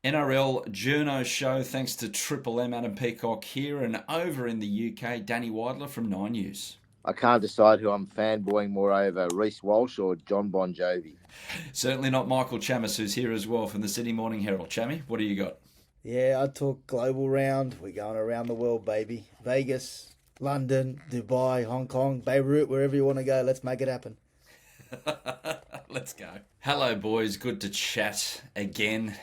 NRL Journos show thanks to Triple M, Adam Peacock here, and over in the UK, Danny Weidler from 9 News. I can't decide who I'm fanboying more over, Reece Walsh or John Bon Jovi. Certainly not Michael Chammas, who's here as well from the Sydney Morning Herald. Chammy, what do you got? Yeah, I talk global round. We're going around the world, baby. Vegas, London, Dubai, Hong Kong, Beirut, wherever you want to go. Let's make it happen. Let's go. Hello, boys. Good to chat again.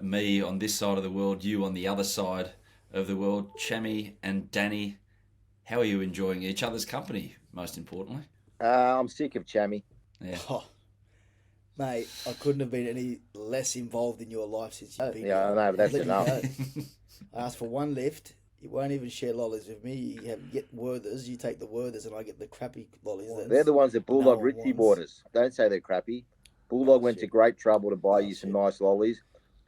Me on this side of the world, you on the other side of the world. Chammy and Danny, how are you enjoying each other's company, most importantly? I'm sick of Chammy. Yeah. Oh, mate, I couldn't have been any less involved in your life since you've been Yeah, I know, but that's enough. I asked for one lift. You won't even share lollies with me. You get Werthers. You take the Werthers, and I get the crappy lollies. They're the ones that Bulldog Ritchie bought us. Don't say they're crappy. Bulldog went to great trouble to buy you some nice lollies,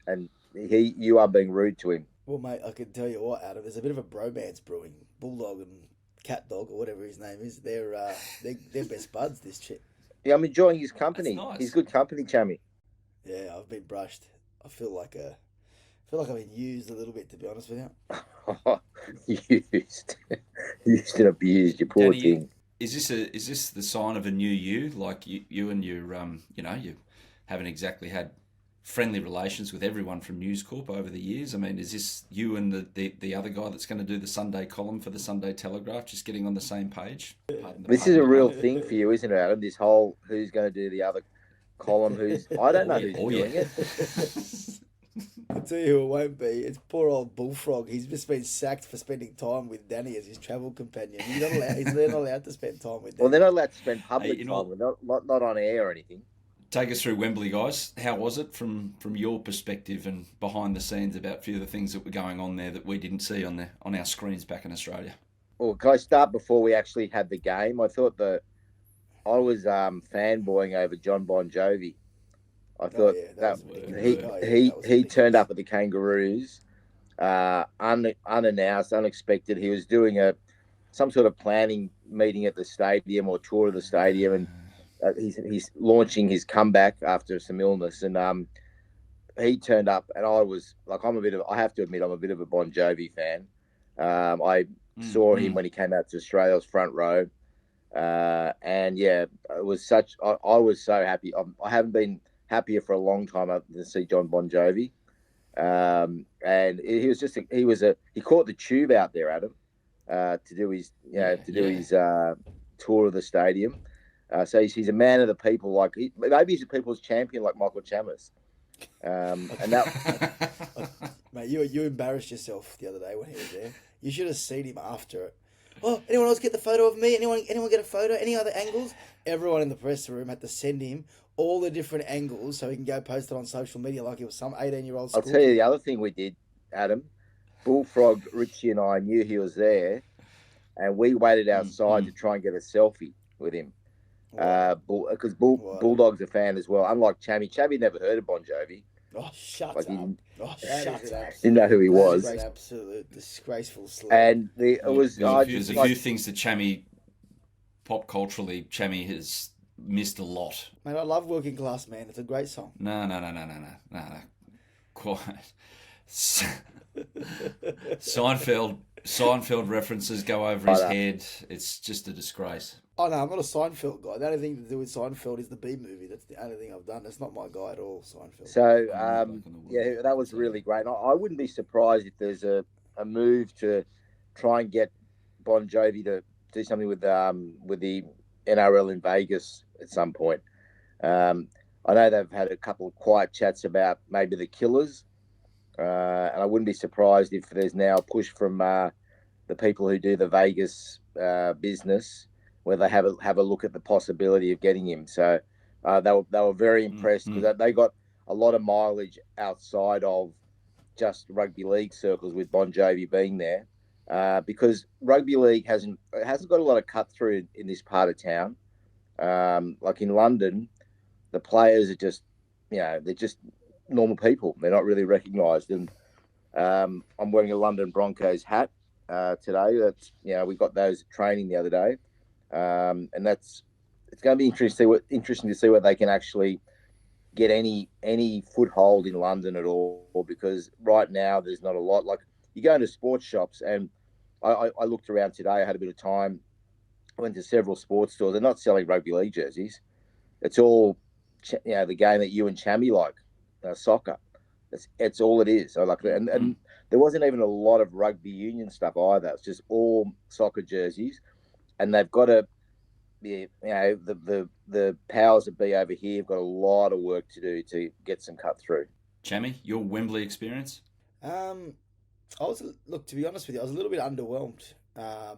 and you are being rude to him. Well, mate, I can tell you what, Adam. There's a bit of a bromance brewing. Bulldog and Cat Dog, or whatever his name is, they're best buds. This chick. Yeah, I'm enjoying his company. That's nice. He's good company, Chammy. Yeah, I've been brushed. I feel like I've been used a little bit, to be honest with you. Used and abused. You poor Danny, thing. Is this the sign of a new you? Like you and your you haven't exactly had friendly relations with everyone from News Corp over the years. I mean, is this you and the other guy that's going to do the Sunday column for the Sunday Telegraph just getting on the same page? This is a real thing for you, isn't it, Adam? This whole who's going to do the other column? I don't know who's doing it. I'll tell you who it won't be. It's poor old Bullfrog. He's just been sacked for spending time with Danny as his travel companion. He's not allowed to spend time with Danny. Well, they're not allowed to spend public Hey, time, not on air or anything. Take us through Wembley, guys. How was it from your perspective and behind the scenes about a few of the things that were going on there that we didn't see on our screens back in Australia? Well, can I start before we actually had the game? I thought that I was fanboying over John Bon Jovi. I thought he turned up at the Kangaroos unannounced, unexpected. He was doing some sort of planning meeting at the stadium or tour of the stadium, and he's launching his comeback after some illness, and he turned up, and I was like, I have to admit, I'm a bit of a Bon Jovi fan. I saw him when he came out to Australia. I was front row, and yeah, it was I was so happy. I haven't been happier for a long time to see John Bon Jovi, and he caught the tube out there, Adam, to do his tour of the stadium. So he's a man of the people. Maybe he's a people's champion, like Michael Chammas. And that, mate, you embarrassed yourself the other day when he was there. You should have seen him after it. Oh, anyone else get the photo of me? Anyone get a photo? Any other angles? Everyone in the press room had to send him all the different angles so he can go post it on social media like it was some 18-year-old school. I'll tell you the other thing we did, Adam. Bullfrog, Richie and I knew he was there, and we waited outside to try and get a selfie with him. Because Bulldog's a fan as well. Unlike Chammy. Chammy never heard of Bon Jovi. Oh, shut up. Shut up. Didn't know who he was. An absolute disgraceful slur. And there's a few things that Chammy, pop culturally, Chammy has missed a lot. Mate, I love Working Class Man. It's a great song. No. Quite. Seinfeld references go over his head. It's just a disgrace. Oh, no, I'm not a Seinfeld guy. The only thing to do with Seinfeld is the B movie. That's the only thing I've done. That's not my guy at all, Seinfeld. So, that was really great. I wouldn't be surprised if there's a move to try and get Bon Jovi to do something with the NRL in Vegas at some point. I know they've had a couple of quiet chats about maybe the Killers, and I wouldn't be surprised if there's now a push from the people who do the Vegas business, where they have a look at the possibility of getting him. So they were very impressed because they got a lot of mileage outside of just rugby league circles with Bon Jovi being there, because rugby league hasn't got a lot of cut through in this part of town. Like in London, the players are just they're just normal people. They're not really recognised. And I'm wearing a London Broncos hat today. That's we got those training the other day. And it's going to be interesting to see what they can actually get any foothold in London at all, because right now there's not a lot. Like, you go into sports shops, and I looked around today. I had a bit of time. I went to several sports stores. They're not selling rugby league jerseys. It's all, the game that you and Chammy like, soccer. It's all it is. So like, and there wasn't even a lot of rugby union stuff either. It's just all soccer jerseys, and they've got to. The powers that be over here have got a lot of work to do to get some cut through. Chammy, your Wembley experience? To be honest with you, I was a little bit underwhelmed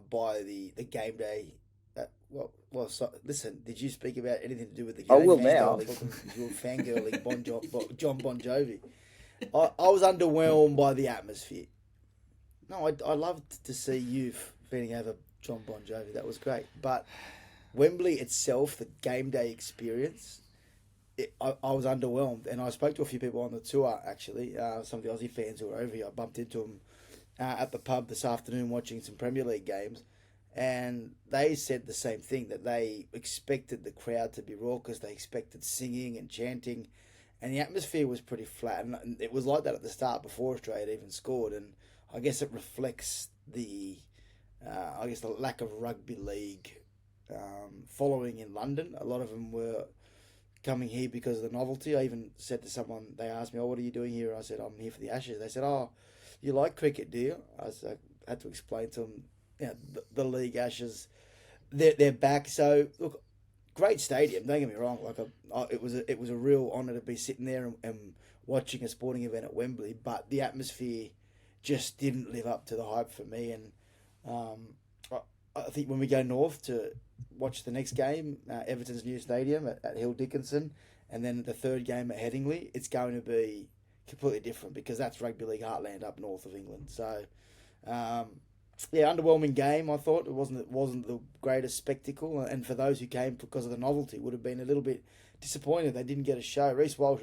by the game day. Listen, did you speak about anything to do with the game? I will now. You were fangirling John Bon Jovi. I was underwhelmed by the atmosphere. No, I loved to see you feeling over John Bon Jovi. That was great. But Wembley itself, the game day experience, I was underwhelmed. And I spoke to a few people on the tour, actually, some of the Aussie fans who were over here. I bumped into them at the pub this afternoon watching some Premier League games. And they said the same thing, that they expected the crowd to be raucous. They expected singing and chanting. And the atmosphere was pretty flat. And it was like that at the start before Australia had even scored. And I guess it reflects the lack of rugby league following in London. A lot of them were coming here because of the novelty. I even said to someone, they asked me, "Oh, what are you doing here?" And I said, "I'm here for the Ashes." They said, "Oh, you like cricket, do you?" I had to explain to them, the league Ashes, they're back. So look, great stadium. Don't get me wrong. It was a real honour to be sitting there and watching a sporting event at Wembley. But the atmosphere just didn't live up to the hype for me. And I think when we go north to watch the next game, Everton's new stadium at Hill Dickinson, and then the third game at Headingley, it's going to be completely different, because that's rugby league heartland up north of England. So, underwhelming game. I thought it wasn't the greatest spectacle, and for those who came because of the novelty, would have been a little bit disappointed they didn't get a show. Reece Walsh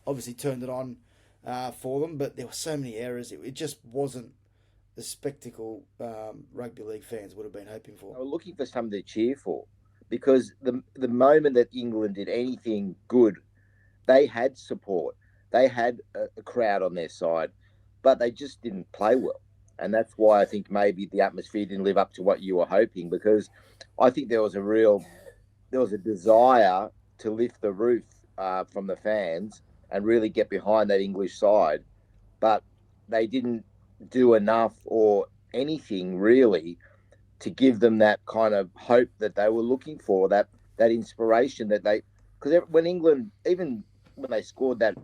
obviously turned it on for them, but there were so many errors. It just wasn't the spectacle rugby league fans would have been hoping for. They were looking for something to cheer for, because the moment that England did anything good, they had support. They had a crowd on their side, but they just didn't play well. And that's why I think maybe the atmosphere didn't live up to what you were hoping, because I think there was a desire to lift the roof from the fans and really get behind that English side, but they didn't do enough or anything really to give them that kind of hope that they were looking for, that inspiration that because when England, even when they scored that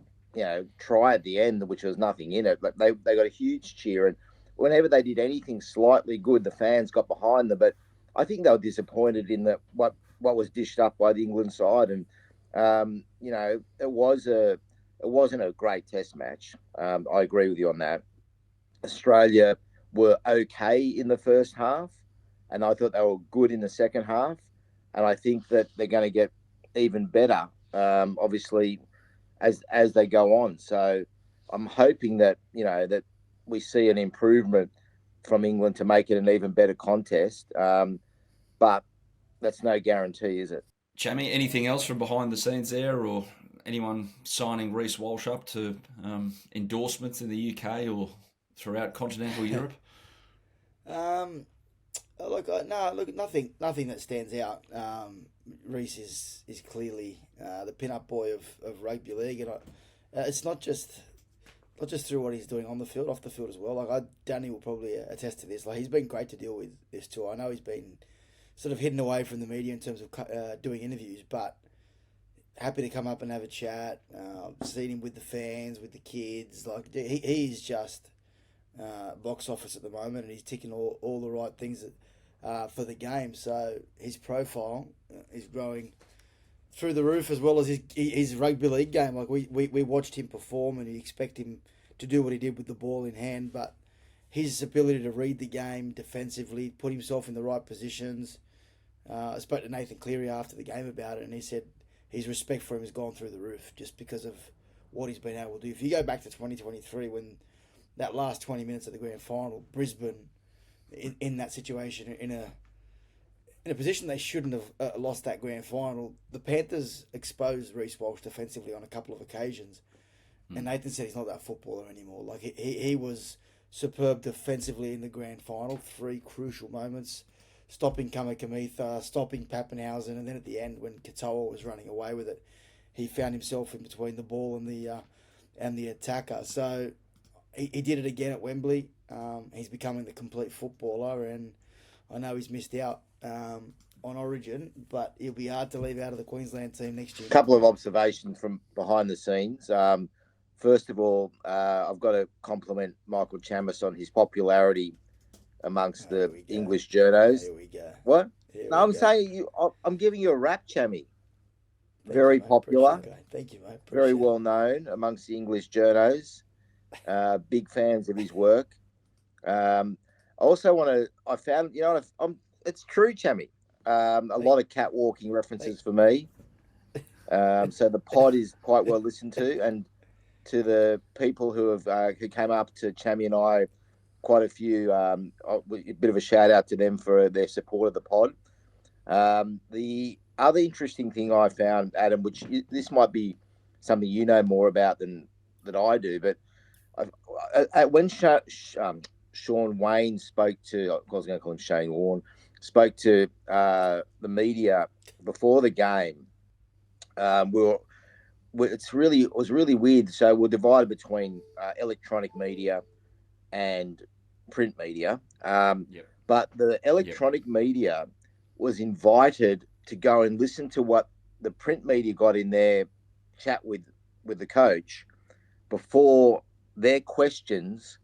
try at the end, which was nothing in it, but they got a huge cheer, and whenever they did anything slightly good, the fans got behind them. But I think they were disappointed in what was dished up by the England side, and it wasn't a great test match. I agree with you on that. Australia were okay in the first half, and I thought they were good in the second half, and I think that they're going to get even better, obviously, as they go on. So I'm hoping that that we see an improvement from England to make it an even better contest, but that's no guarantee, is it? Chammy, anything else from behind the scenes there, or anyone signing Reece Walsh up to endorsements in the UK or throughout continental Europe? Nothing that stands out. Reece is clearly the pin-up boy of rugby league, and it's not just through what he's doing on the field, off the field as well. Danny will probably attest to this. He's been great to deal with this tour. I know he's been sort of hidden away from the media in terms of doing interviews, but happy to come up and have a chat. Seen him with the fans, with the kids. He's just box office at the moment, and he's ticking all the right things for the game. So his profile is growing through the roof, as well as his rugby league game. We watched him perform, and you expect him to do what he did with the ball in hand, but his ability to read the game defensively, put himself in the right positions. I spoke to Nathan Cleary after the game about it, and he said his respect for him has gone through the roof just because of what he's been able to do. If you go back to 2023, when that last 20 minutes of the grand final, Brisbane, in that situation, in a position they shouldn't have lost that grand final. The Panthers exposed Reece Walsh defensively on a couple of occasions, and Nathan said he's not that footballer anymore. Like he was superb defensively in the grand final. 3 crucial moments, stopping Kamikamitha, stopping Pappenhausen, and then at the end when Katoa was running away with it, he found himself in between the ball and the attacker. So he did it again at Wembley. He's becoming the complete footballer, and I know he's missed out on Origin, but it'll be hard to leave out of the Queensland team next year. A couple of observations from behind the scenes. First of all, I've got to compliment Michael Chammas on his popularity amongst the English journos. Here we go. What? No, I'm saying I'm giving you a rap, Chammy. Very popular. Thank you, mate. Very well known amongst the English journos. Big fans of his work. I also want to. I found, it's true, Chammy. A lot of catwalking references for me. So the pod is quite well listened to, and to the people who came up to Chammy and I, quite a few. A bit of a shout out to them for their support of the pod. The other interesting thing I found, Adam, which this might be something you know more about than I do, but when Sean Wayne spoke to, I was going to call him Shane Warne, spoke to the media before the game, it was really weird. So we're divided between electronic media and print media. But the electronic media was invited to go and listen to what the print media got in their chat with the coach before their questions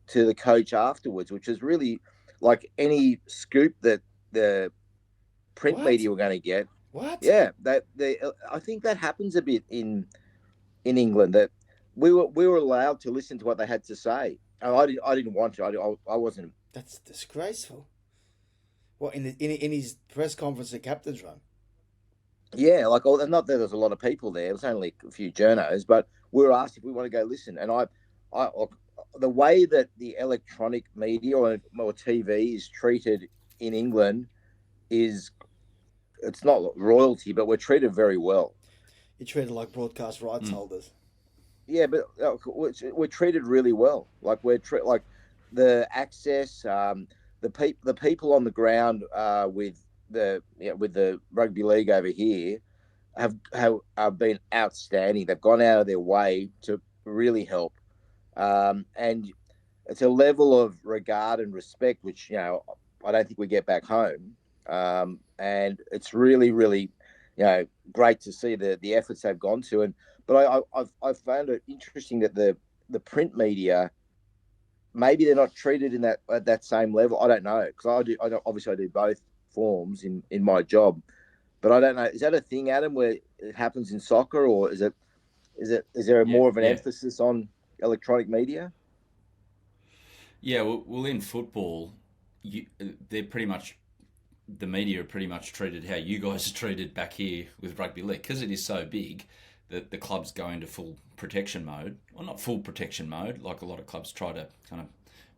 to the coach afterwards, which is really like any scoop that the print media were going to get. What? Yeah, I think that happens a bit in England, that we were allowed to listen to what they had to say. And I didn't want to. I wasn't. That's disgraceful. What, in his press conference at Captain's Run? Yeah, like, not that there's a lot of people there. It was only a few journos, but we were asked if we want to go listen. And I the way that the electronic media or TV is treated in England it's not royalty, but we're treated very well. You're treated like broadcast rights holders. Yeah, but we're treated really well. Like like the access, the people on the ground with the rugby league over here have been outstanding. They've gone out of their way to really help, and it's a level of regard and respect which I don't think we get back home. And it's really, really, great to see the efforts they've gone to. But I've found it interesting that the print media, maybe they're not treated at that same level. I don't know, because obviously I do both forms in my job, but I don't know. Is that a thing, Adam, where it happens in soccer, or is there more of an emphasis on electronic media? Yeah, well, in football, they're pretty much. The media are pretty much treated how you guys are treated back here with rugby league, because it is so big that the clubs go into full protection mode. Well, not full protection mode, like a lot of clubs try to kind of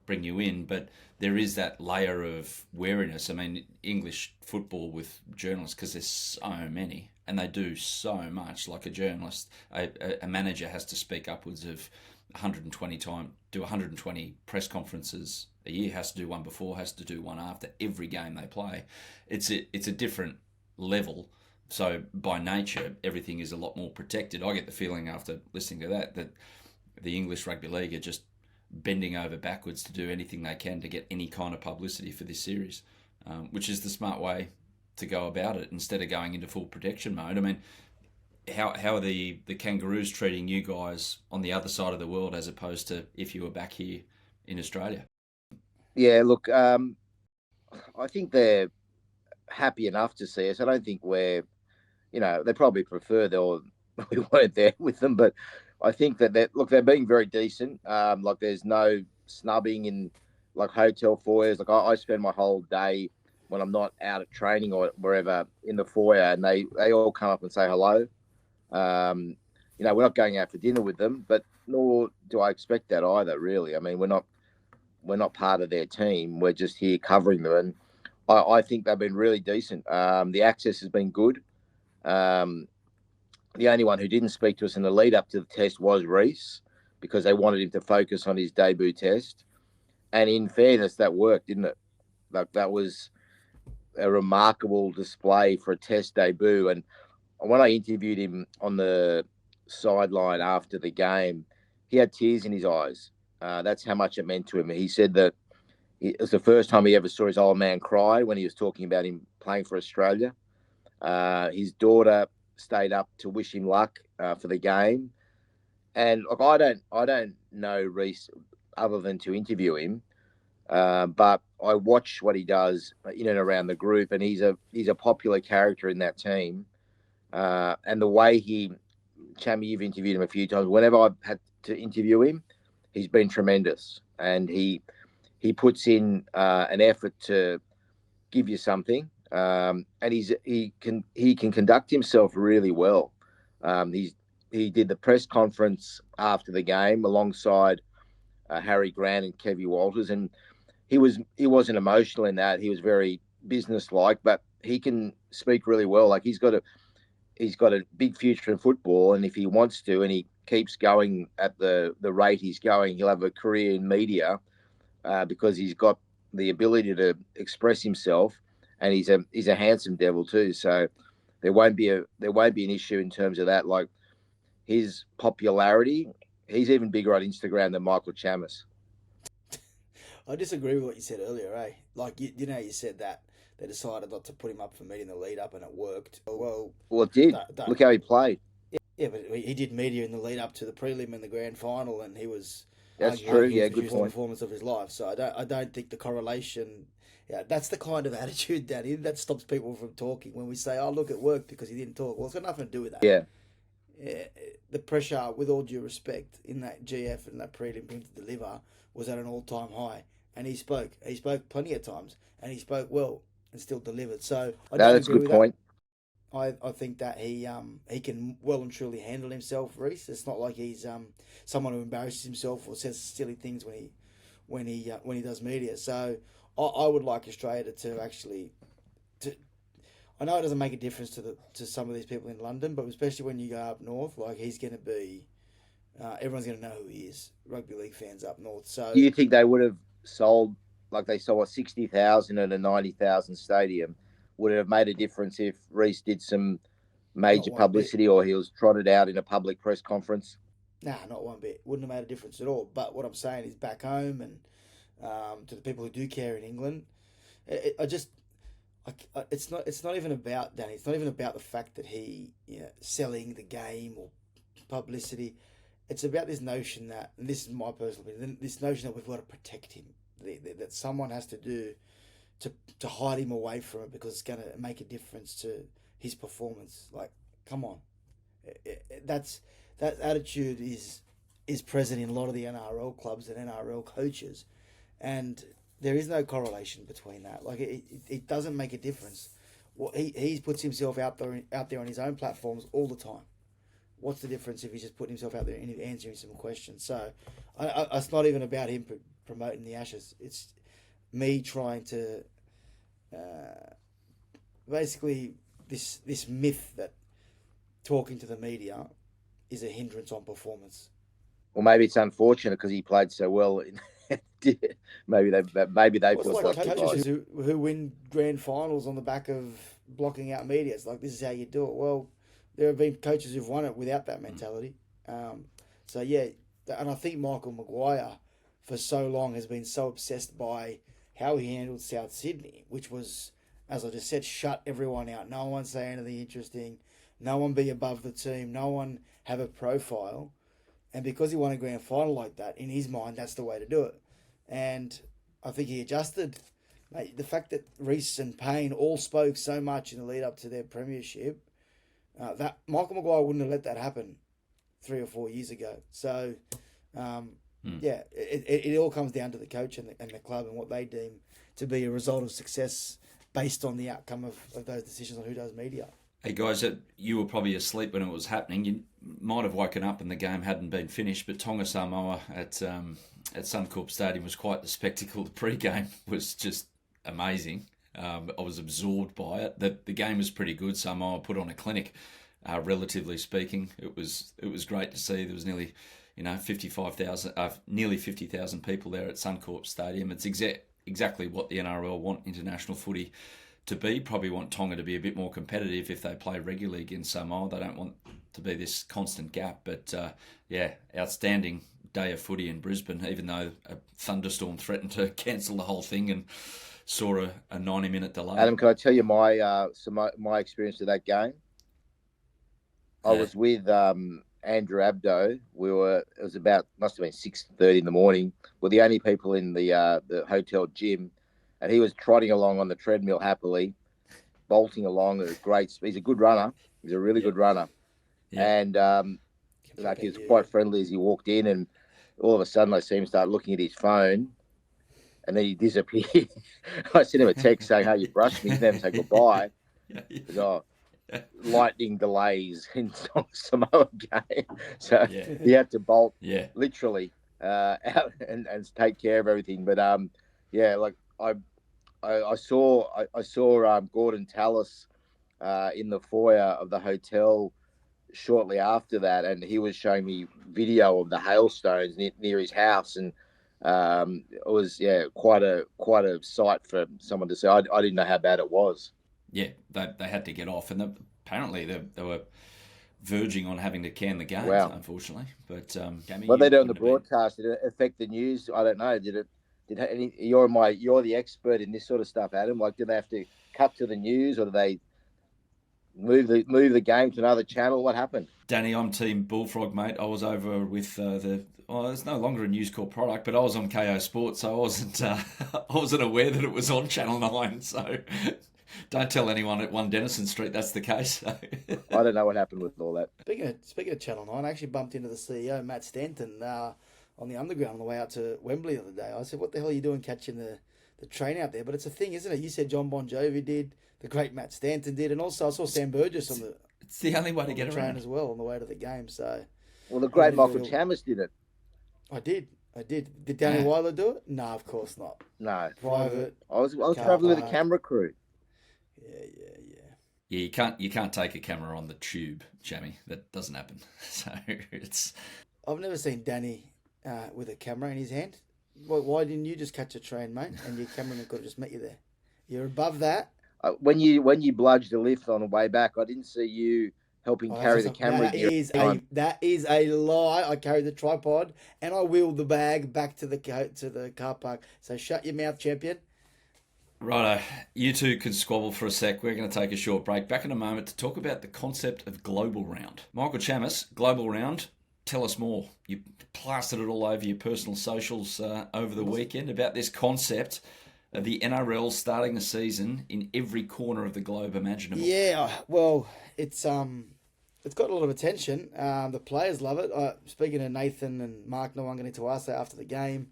bring you in, but there is that layer of wariness. I mean, English football with journalists, because there's so many and they do so much. Like a journalist, a manager has to speak upwards of 120 press conferences a year, has to do one before, has to do one after every game they play. It's a different level. So by nature, everything is a lot more protected. I get the feeling after listening to that the English Rugby League are just bending over backwards to do anything they can to get any kind of publicity for this series, which is the smart way to go about it instead of going into full protection mode. I mean, how are the Kangaroos treating you guys on the other side of the world as opposed to if you were back here in Australia? Yeah, look, I think they're happy enough to see us. I don't think we're, they probably prefer we weren't there with them, but I think that they're being very decent. Like there's no snubbing in like hotel foyers. Like I spend my whole day when I'm not out at training or wherever in the foyer, and they all come up and say hello. We're not going out for dinner with them, but nor do I expect that either, really. I mean, we're not part of their team. We're just here covering them. And I think they've been really decent. The access has been good. The only one who didn't speak to us in the lead up to the test was Reece, because they wanted him to focus on his debut test. And in fairness, that worked, didn't it? That was a remarkable display for a test debut. And when I interviewed him on the sideline after the game, he had tears in his eyes. That's how much it meant to him. He said that it was the first time he ever saw his old man cry when he was talking about him playing for Australia. His daughter stayed up to wish him luck for the game. And look, I don't know Reece other than to interview him, but I watch what he does in and around the group, and he's a popular character in that team. And the way Chammy, you've interviewed him a few times. Whenever I've had to interview him, he's been tremendous, and he puts in an effort to give you something, and he can conduct himself really well. He did the press conference after the game alongside Harry Grant and Kevy Walters, and he wasn't emotional in that. He was very businesslike, but he can speak really well. Like he's got a big future in football, and if he wants to, and he keeps going at the rate he's going, he'll have a career in media because he's got the ability to express himself, and he's a handsome devil too. So there won't be an issue in terms of that. Like his popularity, he's even bigger on Instagram than Michael Chammas. I disagree with what you said earlier, eh? Like, you you said that they decided not to put him up for media in the lead up, and it worked. Well, it did. Look how he played. Yeah, but he did media in the lead up to the prelim and the grand final, and he was. That's true. Yeah, good point. Performance of his life. So I don't think the correlation. Yeah, that's the kind of attitude, Danny, that stops people from talking when we say, "Oh, look, it worked because he didn't talk." Well, it's got nothing to do with that. Yeah. The pressure, with all due respect, in that GF and that prelim him to deliver was at an all-time high, and he spoke. He spoke plenty of times, and he spoke well and still delivered. So that's a good point. I think that he can well and truly handle himself, Reece. It's not like he's someone who embarrasses himself or says silly things when he does media. So I would like Australia to actually. I know it doesn't make a difference to some of these people in London, but especially when you go up north, like he's going to be, everyone's going to know who he is. Rugby league fans up north. So do you think they would have sold, like they sold 60,000 at a 90,000 stadium? Would it have made a difference if Reece did some major publicity or he was trotted out in a public press conference? Nah, not one bit. Wouldn't have made a difference at all. But what I'm saying is back home and to the people who do care in England, it's not even about Danny. It's not even about the fact that he selling the game or publicity. It's about this notion that, and this is my personal opinion, this notion that we've got to protect him, that someone has to do to hide him away from it because it's going to make a difference to his performance. Like, come on, that attitude is present in a lot of the NRL clubs and NRL coaches, and there is no correlation between that. Like, it doesn't make a difference. Well, he puts himself out there on his own platforms all the time. What's the difference if he's just putting himself out there and answering some questions? So, it's not even about him promoting the Ashes. It's me trying to basically this myth that talking to the media is a hindrance on performance. Well, maybe it's unfortunate because he played so well. maybe they feel like coaches who win grand finals on the back of blocking out media. It's like, this is how you do it. Well, there have been coaches who've won it without that mentality. So yeah, and I think Michael Maguire for so long has been so obsessed by how he handled South Sydney, which was, as I just said, shut everyone out. No one say anything interesting. No one be above the team. No one have a profile. And because he won a grand final like that, in his mind, that's the way to do it. And I think he adjusted. Mate, the fact that Reece and Payne all spoke so much in the lead up to their premiership, that Michael Maguire wouldn't have let that happen 3 or 4 years ago. So, yeah, it all comes down to the coach and the club and what they deem to be a result of success based on the outcome of those decisions on who does media. Hey guys, you were probably asleep when it was happening. You might have woken up and the game hadn't been finished, but Tonga Samoa at Suncorp Stadium was quite the spectacle. The pre-game was just amazing. I was absorbed by it. The game was pretty good. Samoa put on a clinic, relatively speaking. It was great to see. There was nearly 55,000, nearly 50,000 people there at Suncorp Stadium. It's exactly what the NRL want international footy to be. Probably want Tonga to be a bit more competitive if they play regularly against Samoa. They don't want to be this constant gap. But outstanding day of footy in Brisbane, even though a thunderstorm threatened to cancel the whole thing and saw a 90-minute delay. Adam, can I tell you my experience of that game? I was with Andrew Abdo. It was must have been 6:30 in the morning. We're the only people in the hotel gym, and he was trotting along on the treadmill happily, bolting along at a great speed. He's a good runner. He's a really good runner. Yeah. And he was quite friendly as he walked in, and all of a sudden I see him start looking at his phone, and then he disappeared. I sent him a text saying, "Hey, you brushed me." He never say goodbye. Lightning delays in Samoa game, so he had to bolt literally out and take care of everything. But I saw Gordon Tallis in the foyer of the hotel shortly after that, and he was showing me video of the hailstones near his house, and it was quite a sight for someone to see. I didn't know how bad it was. Yeah, they had to get off, and apparently they were verging on having to can the game. Wow. Unfortunately. But what they do on the broadcast, did it affect the news? I don't know. Did any? You're the expert in this sort of stuff, Adam. Like, do they have to cut to the news, or do they move the game to another channel? What happened? Danny, I'm Team Bullfrog, mate. I was over with it's no longer a News Corp product, but I was on KO Sports, so I wasn't aware that it was on Channel 9. So don't tell anyone at 1 Denison Street that's the case. I don't know what happened with all that. Speaking of Channel 9, I actually bumped into the CEO, Matt Stanton, on the underground on the way out to Wembley the other day. I said, "What the hell are you doing catching the train out there?" But it's a thing, isn't it? You said John Bon Jovi did, the great Matt Stanton did, and also I saw Sam Burgess on the... It's the only way to get train around as well on the way to the game. So, well, the great Michael Chammas did it. I did. Did Danny Weidler do it? No, of course not. No, private. I was traveling with a camera crew. Yeah, you can't take a camera on the tube, Chammy. That doesn't happen. So it's... I've never seen Danny with a camera in his hand. Why didn't you just catch a train, mate? And your cameraman could have just met you there. You're above that. When you bludged the lift on the way back, I didn't see you helping carry the camera. That is a lie. I carried the tripod and I wheeled the bag back to the car park. So shut your mouth, champion. Righto, you two can squabble for a sec. We're going to take a short break. Back in a moment to talk about the concept of Global Round. Michael Chammas, Global Round, tell us more. You plastered it all over your personal socials over the weekend about this concept of the NRL starting the season in every corner of the globe imaginable. Yeah, well, it's got a lot of attention. The players love it. Speaking of Nathan and Mark Nawangani after the game,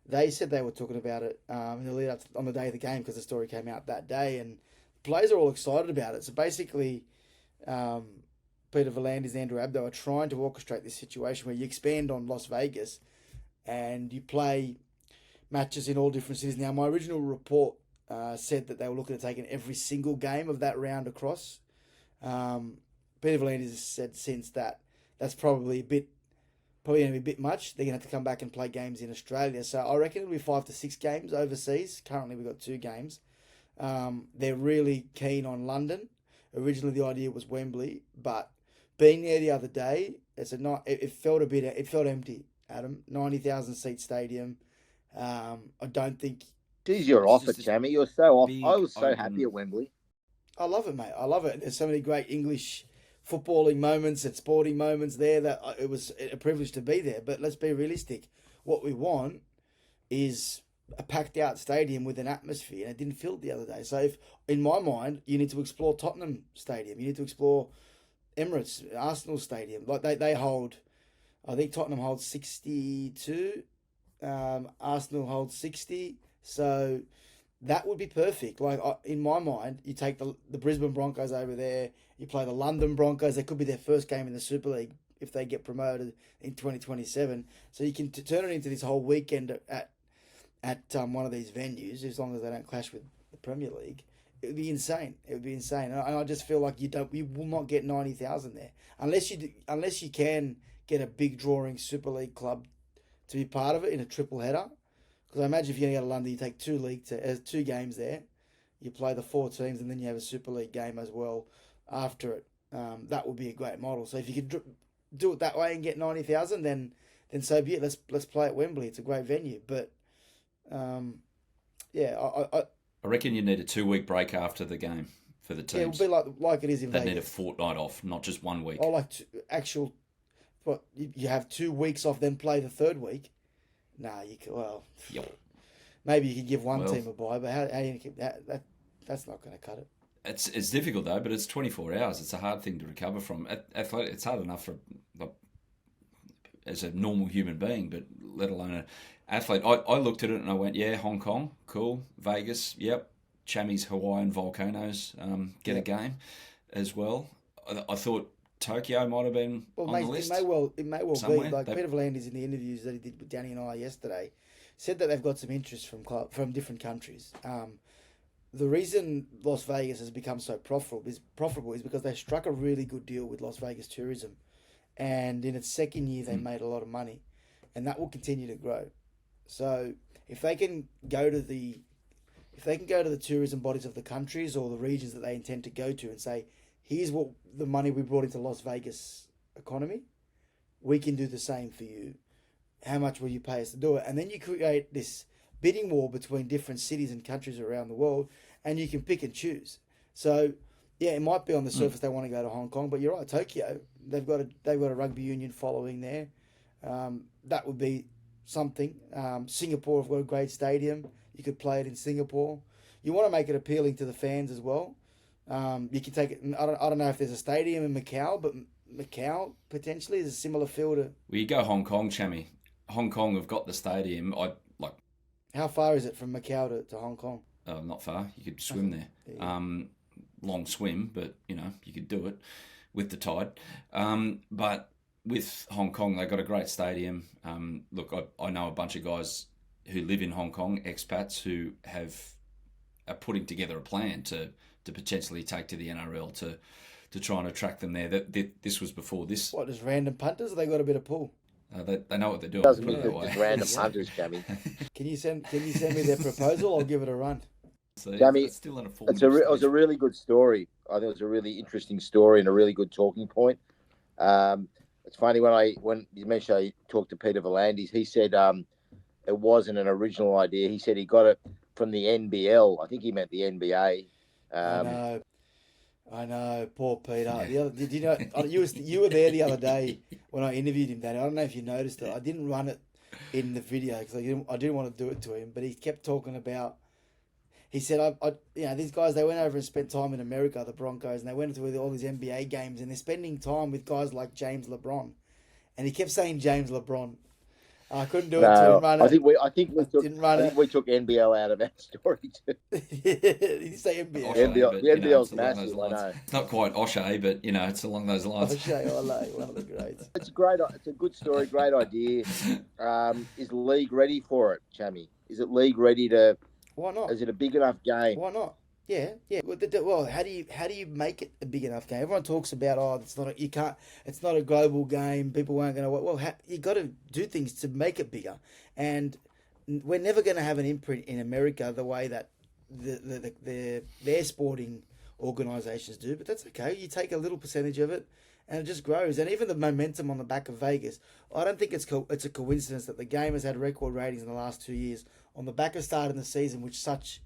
they said they were talking about it in the lead up on the day of the game because the story came out that day, and the players are all excited about it. So basically, Peter V'landys and Andrew Abdo are trying to orchestrate this situation where you expand on Las Vegas and you play matches in all different cities. Now, my original report said that they were looking at taking every single game of that round across. Peter V'landys has said since that's probably going to be a bit much. They're going to have to come back and play games in Australia. So I reckon it'll be 5 to 6 games overseas. Currently, we've got 2 games. They're really keen on London. Originally, the idea was Wembley, but being there the other day, it felt empty. Adam, 90,000 seat stadium. I don't think. Geez, you're off it, Chammy. You're so off. I was so happy at Wembley. I love it, mate. I love it. There's so many great English footballing moments and sporting moments there that it was a privilege to be there. But let's be realistic. What we want is a packed out stadium with an atmosphere, and it didn't feel it the other day. So in my mind, you need to explore Tottenham Stadium. You need to explore Emirates, Arsenal Stadium. Like they hold, I think Tottenham holds 62, Arsenal holds 60. So that would be perfect. Like in my mind, you take the Brisbane Broncos over there, you play the London Broncos. That could be their first game in the Super League if they get promoted in 2027. So you can turn it into this whole weekend at one of these venues, as long as they don't clash with the Premier League, it would be insane. It would be insane, and I just feel like you will not get 90,000 there unless you can get a big drawing Super League club to be part of it in a triple header. Because I imagine if you're going to go to London, you take two games there, you play the 4 teams, and then you have a Super League game as well after it. That would be a great model. So if you could do it that way and get 90,000, then so be it. Let's play at Wembley. It's a great venue. But I reckon you need a 2-week break after the game for the teams. Yeah, it will be like it is in They Vegas. need a fortnight off, not just 1 week. Oh, like you have 2 weeks off, then play the third week. Nah, you could. Well, Yep. maybe you could give one team a bye, but how you keep that's not going to cut it. It's difficult though, but it's 24 hours. It's a hard thing to recover from. Athletic, it's hard enough for as a normal human being, but let alone an athlete. I looked at it and I went, yeah, Hong Kong, cool. Vegas, yep. Chammas, Hawaiian volcanoes, get a game as well. I thought Tokyo might have been on the list. It may well somewhere. be. Like Peter V'landys in the interviews that he did with Danny and I yesterday said that they've got some interest from different countries. The reason Las Vegas has become so profitable is because they struck a really good deal with Las Vegas Tourism, and in its second year they made a lot of money, and that will continue to grow. So if they can go to the tourism bodies of the countries or the regions that they intend to go to and say, here's what the money we brought into Las Vegas economy, we can do the same for you. How much will you pay us to do it? And then you create this bidding war between different cities and countries around the world, and you can pick and choose. So, yeah, it might be on the surface they want to go to Hong Kong, but you're right, Tokyo, they've got a rugby union following there. That would be something. Singapore have got a great stadium. You could play it in Singapore. You want to make it appealing to the fans as well. You can take it. I don't know if there's a stadium in Macau, but Macau potentially is a similar feel to. Well, you go Hong Kong, Chammy. Hong Kong have got the stadium. How far is it from Macau to Hong Kong? Not far. You could swim there. Yeah. Long swim, but you could do it with the tide. But with Hong Kong, they've got a great stadium. Look, I know a bunch of guys who live in Hong Kong, expats who are putting together a plan to potentially take to the NRL to try and attract them there. This was before this. What, just random punters? Or they got a bit of pull? They know what they're doing. Doesn't mean just random punters, Jamie. Can you send me their proposal? I'll give it a run. So Jamie, it's still it was a really good story. I think it was a really interesting story and a really good talking point. It's funny when you mentioned I talked to Peter V'landys, he said it wasn't an original idea. He said he got it from the NBL. I think he meant the NBA. I know, poor Peter. Yeah. Did you know you were there the other day when I interviewed him, Danny? I don't know if you noticed it. I didn't run it in the video because I didn't want to do it to him. But he kept talking about. He said, these guys, they went over and spent time in America, the Broncos, and they went to all these NBA games, and they're spending time with guys like James LeBron. And he kept saying James LeBron. I couldn't do it. Didn't run it. I think we took NBL out of our story too. Did you say NBL? The NBL's massive. I know. It's not quite O'Shea, but it's along those lines. O'Shea, one of the greats. It's a good story, great idea. Is league ready for it, Chammy? Is it league ready to? Why not? Is it a big enough game? Why not? Yeah. Well, how do you make it a big enough game? Everyone talks about it's not a global game. People weren't going to. Well, you got to do things to make it bigger, and we're never going to have an imprint in America the way that their sporting organisations do. But that's okay. You take a little percentage of it, and it just grows. And even the momentum on the back of Vegas, I don't think it's a coincidence that the game has had record ratings in the last 2 years on the back of starting the season with such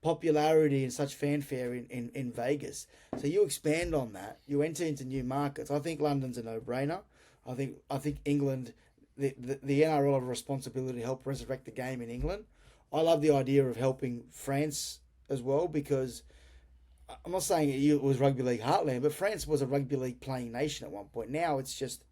popularity and such fanfare in Vegas. So you expand on that. You enter into new markets. I think London's a no-brainer. I think England, the NRL have a responsibility to help resurrect the game in England. I love the idea of helping France as well because I'm not saying it was rugby league heartland, but France was a rugby league playing nation at one point. Now it's just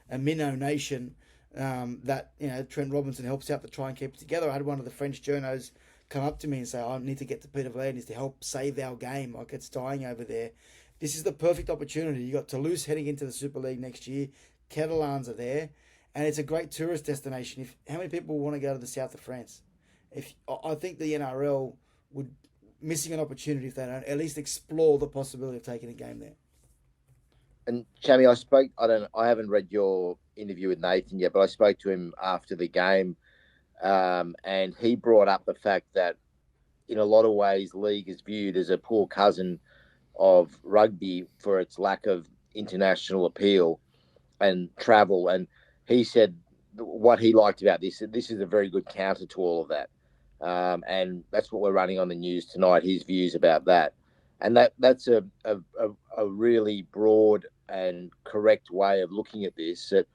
a minnow nation that Trent Robinson helps out to try and keep it together. I had one of the French journos come up to me and say, I need to get to Peter V'landys to help save our game. Like, it's dying over there. This is the perfect opportunity. You got Toulouse heading into the Super League next year. Catalans are there. And it's a great tourist destination. How many people want to go to the south of France? I think the NRL missing an opportunity if they don't at least explore the possibility of taking a game there. And Chammy, I haven't read your interview with Nathan yet, but I spoke to him after the game, and he brought up the fact that in a lot of ways, league is viewed as a poor cousin of rugby for its lack of international appeal and travel. And he said what he liked about this is a very good counter to all of that. And that's what we're running on the news tonight, his views about that. And that's a really broad and correct way of looking at this. That,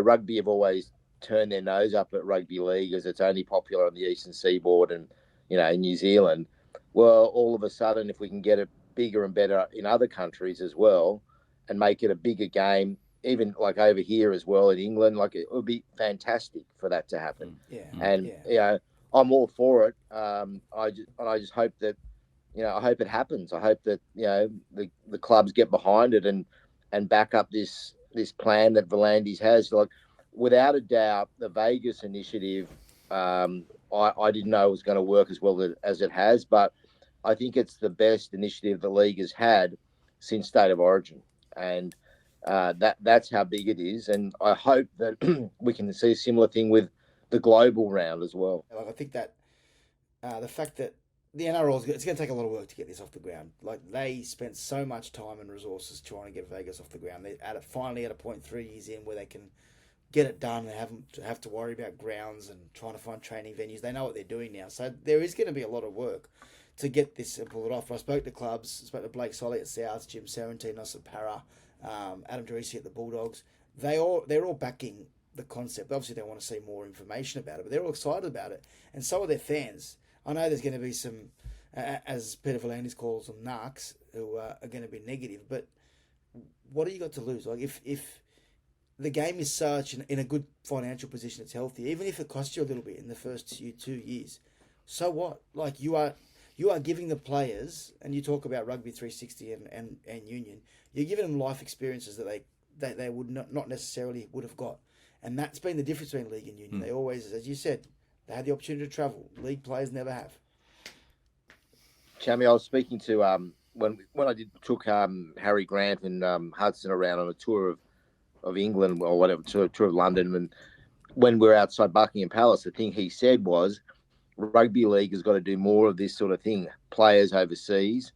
rugby have always turned their nose up at rugby league as it's only popular on the eastern seaboard and, in New Zealand. Well, all of a sudden, if we can get it bigger and better in other countries as well and make it a bigger game, even like over here as well in England, like it would be fantastic for that to happen. Yeah. And, I'm all for it. I just hope that, I hope it happens. I hope that, the clubs get behind it and back up this plan that Volandis has. Like, without a doubt, the Vegas initiative, I didn't know it was going to work as well as it has, but I think it's the best initiative the league has had since State of Origin. And that's how big it is. And I hope that we can see a similar thing with the global round as well. I think that the fact that the NRL, it's going to take a lot of work to get this off the ground. Like, they spent so much time and resources trying to get Vegas off the ground. They're finally at a point 3 years in where they can get it done and have to worry about grounds and trying to find training venues. They know what they're doing now. So there is going to be a lot of work to get this and pull it off. I spoke to clubs, spoke to Blake Solly at South, Jim Serentinos at Para, Adam Peacock at the Bulldogs. They're all backing the concept. Obviously, they want to see more information about it, but they're all excited about it. And so are their fans. I know there's going to be some, as Peter Volandis calls them, narcs, who are going to be negative. But what do you got to lose? Like, if the game is such in a good financial position, it's healthy, even if it costs you a little bit in the first 2 years, so what? Like, you are giving the players, and you talk about Rugby 360 and Union, you're giving them life experiences that they would not necessarily would have got. And that's been the difference between League and Union. They always, as you said, they had the opportunity to travel. League players never have. Chammy, I was speaking to when I took Harry Grant and Hudson around on a tour of England or whatever, tour of London, and when we were outside Buckingham Palace, the thing he said was, rugby league has got to do more of this sort of thing, players overseas,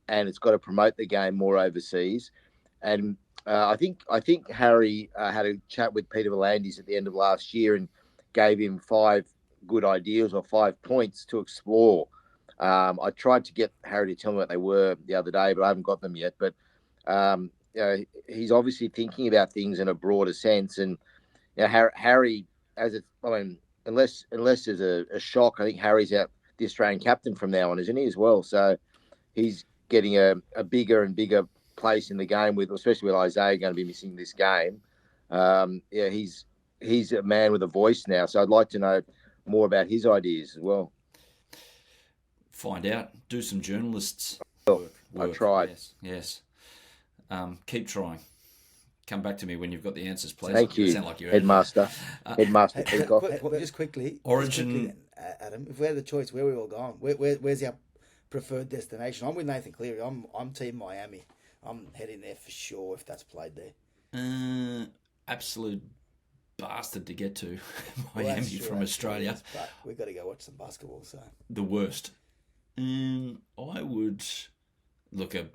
and it's got to promote the game more overseas. And I think Harry had a chat with Peter Volandis at the end of last year and gave him 5 good ideas or 5 points to explore. I tried to get Harry to tell me what they were the other day, but I haven't got them yet. But he's obviously thinking about things in a broader sense. And Harry, unless there's a shock, I think Harry's out the Australian captain from now on, isn't he, as well? So he's getting a bigger and bigger place in the game, especially with Isaiah going to be missing this game. He's a man with a voice now. So I'd like to know more about his ideas as well. Find out. Do some journalists work. I tried. Yes. Keep trying. Come back to me when you've got the answers, please. Thank you, sound like you're Headmaster Peacock. Just quickly, Origin. Adam, if we had the choice, where are we all going? Where's our preferred destination? I'm with Nathan Cleary. I'm Team Miami. I'm heading there for sure if that's played there. Absolute bastard to get to Miami from Australia. But we've got to go watch some basketball. So the worst. I would look a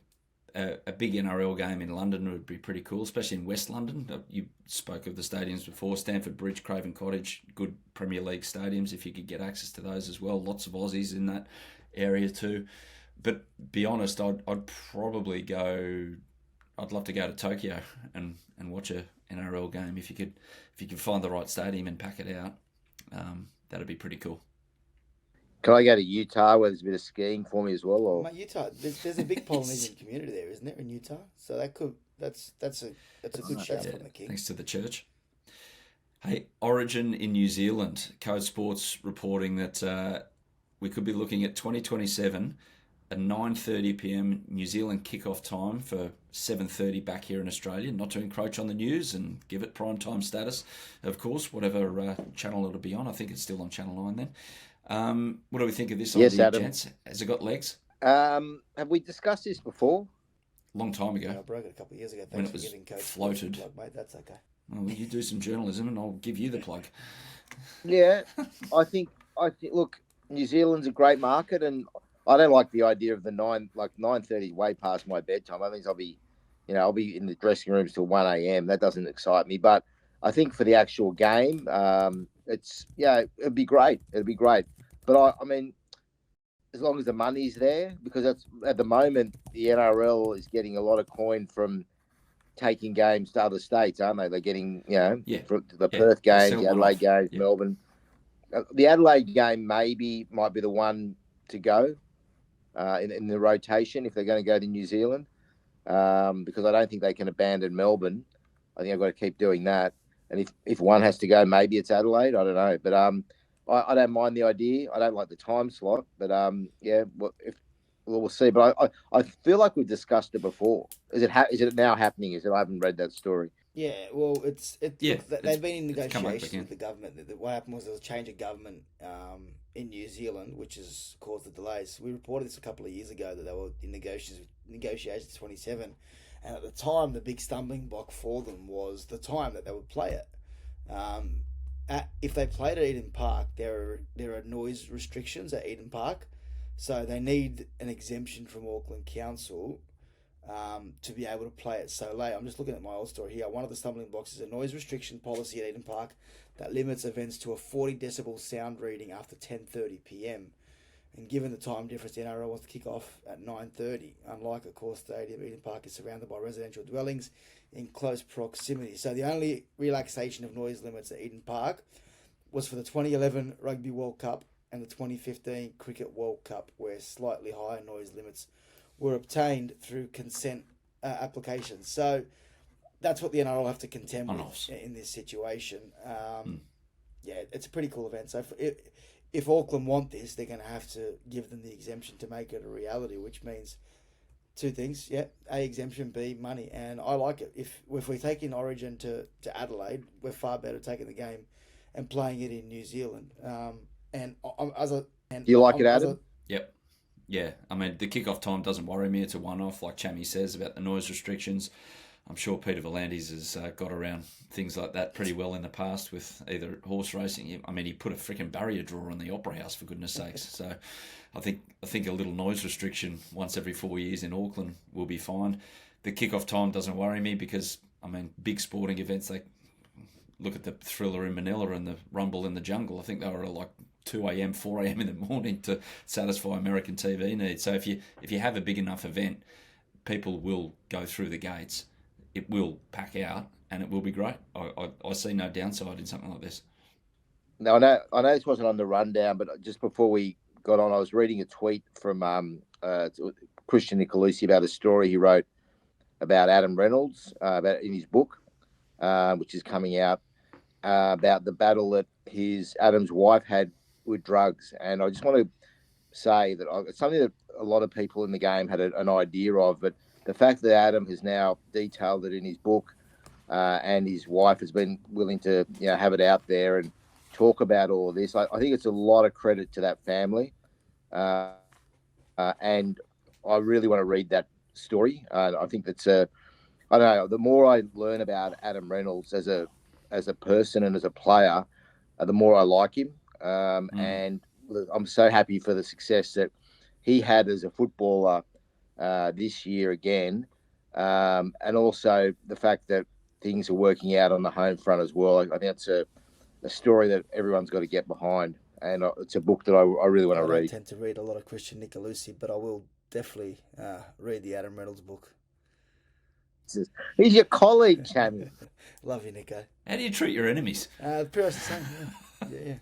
big NRL game in London would be pretty cool, especially in West London. You spoke of the stadiums before, Stamford Bridge, Craven Cottage, good Premier League stadiums if you could get access to those as well. Lots of Aussies in that area too. But be honest, I'd probably go. I'd love to go to Tokyo and watch a NRL game if you could find the right stadium and pack it out. That'd be pretty cool. Can I go to Utah where there's a bit of skiing for me as well? Or? Mate, Utah, there's a big Polynesian community there, isn't there, in Utah? So that's a good shout from the King. Thanks to the church. Hey, Origin in New Zealand. Code Sports reporting that we could be looking at 2027 a 9:30 p.m. New Zealand kickoff time for 7:30 back here in Australia, not to encroach on the news and give it prime time status, of course, whatever channel it'll be on. I think it's still on Channel 9 then. What do we think of this idea, Adam. gents? Has it got legs? Have we discussed this before? Long time ago. Yeah, I broke it a couple of years ago. When Thanks it was for giving Coach floated. Plug, mate. That's okay. Well, you do some journalism and I'll give you the plug. Yeah, I think. Look, New Zealand's a great market, and I don't like the idea of the 9:30 way past my bedtime. I think I'll be in the dressing rooms till 1 a.m. That doesn't excite me. But I think for the actual game, it'd be great. It'd be great. But I mean, as long as the money's there, because that's at the moment the NRL is getting a lot of coin from taking games to other states, aren't they? They're getting, the Perth games, the Adelaide games, Melbourne. The Adelaide game might be the one to go in the rotation if they're going to go to New Zealand, because I don't think they can abandon Melbourne. I think I've got to keep doing that. And if one has to go, maybe it's Adelaide. I don't know. But I don't mind the idea. I don't like the time slot. But, we'll see. But I feel like we've discussed it before. Is it now happening? I haven't read that story. Yeah, well, they've been in negotiations with the government. What happened was there was a change of government in New Zealand, which has caused the delays. We reported this a couple of years ago that they were in negotiations 27, and at the time, the big stumbling block for them was the time that they would play it. If they played at Eden Park, there are noise restrictions at Eden Park, so they need an exemption from Auckland Council to be able to play it so late. I'm just looking at my old story here. One of the stumbling blocks is a noise restriction policy at Eden Park that limits events to a 40 decibel sound reading after 10:30 p.m. And given the time difference, the NRL wants to kick off at 9:30. Unlike, of course, Stadium, Eden Park is surrounded by residential dwellings in close proximity. So the only relaxation of noise limits at Eden Park was for the 2011 Rugby World Cup and the 2015 Cricket World Cup, where slightly higher noise limits were obtained through consent applications. So that's what the NRL have to contend with in this situation. Yeah, it's a pretty cool event. So if Auckland want this, they're going to have to give them the exemption to make it a reality, which means two things. Yeah, A, exemption, B, money. And I like it. If we're taking Origin to Adelaide, we're far better taking the game and playing it in New Zealand. Do you like it, Adam? Yep. Yeah, I mean, the kickoff time doesn't worry me. It's a one-off, like Chammy says, about the noise restrictions. I'm sure Peter V'landys has got around things like that pretty well in the past with either horse racing. I mean, he put a freaking barrier drawer on the Opera House, for goodness sakes. So I think a little noise restriction once every 4 years in Auckland will be fine. The kickoff time doesn't worry me because, I mean, big sporting events, they look at the Thriller in Manila and the Rumble in the Jungle. I think they were like 2 a.m., 4 a.m. in the morning to satisfy American TV needs. So if you have a big enough event, people will go through the gates. It will pack out, and it will be great. I see no downside in something like this. No, I know this wasn't on the rundown, but just before we got on, I was reading a tweet from Christian Nicolucci about a story he wrote about Adam Reynolds about in his book, which is coming out, about the battle that Adam's wife had with drugs. And I just want to say that it's something that a lot of people in the game had an idea of, but the fact that Adam has now detailed it in his book, and his wife has been willing to have it out there and talk about all of this, I think it's a lot of credit to that family, and I really want to read that story. I think that's I don't know. The more I learn about Adam Reynolds as a person and as a player, the more I like him, and I'm so happy for the success that he had as a footballer this year again, and also the fact that things are working out on the home front as well. I think it's a story that everyone's got to get behind, and it's a book that I really want to read. I tend to read a lot of Christian Nicolucci, but I will definitely read the Adam Reynolds book. He's your colleague, Chammy. Love you, Nico. How do you treat your enemies? Pretty much the same. Yeah.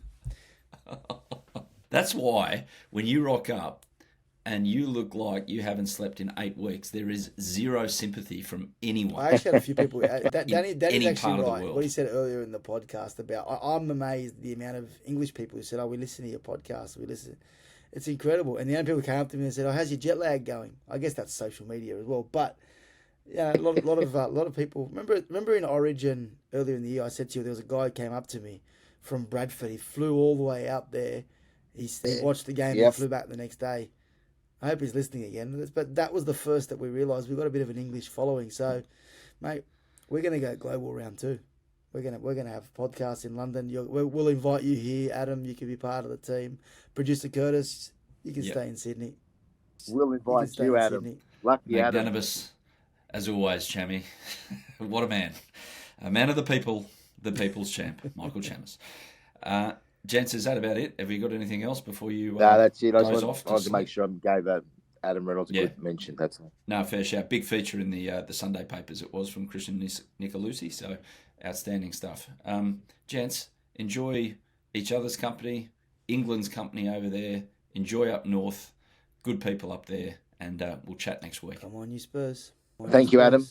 That's why when you rock up and you look like you haven't slept in 8 weeks, there is zero sympathy from anyone. I actually had a few people. Danny's actually part of the right. world. What he said earlier in the podcast about, I'm amazed the amount of English people who said, "Oh, we listen to your podcast, we listen," It's incredible. And the only people came up to me and said, "Oh, how's your jet lag going?" I guess that's social media as well. But yeah, a lot of people remember in Origin earlier in the year. I said to you there was a guy who came up to me from Bradford. He flew all the way out there. He watched the game and flew back the next day. I hope he's listening again. But that was the first that we realised we've got a bit of an English following. So, mate, we're going to go global round 2. We're gonna have podcasts in London. We'll invite you here, Adam. You can be part of the team. Producer Curtis, you can stay in Sydney. We'll invite you, Adam. Sydney. Lucky Adam. Magnanimous, as always, Chammy. What a man. A man of the people, the people's champ, Michael Chammas. Gents, is that about it? Have you got anything else before you No, that's it. I wanted to make sure I gave Adam Reynolds a good mention. That's all. No, fair shout. Big feature in the Sunday papers it was from Christian Nicolucci, so outstanding stuff. Gents, enjoy each other's company, England's company over there. Enjoy up north. Good people up there, and we'll chat next week. Come on, you Spurs. Thank you, Adam.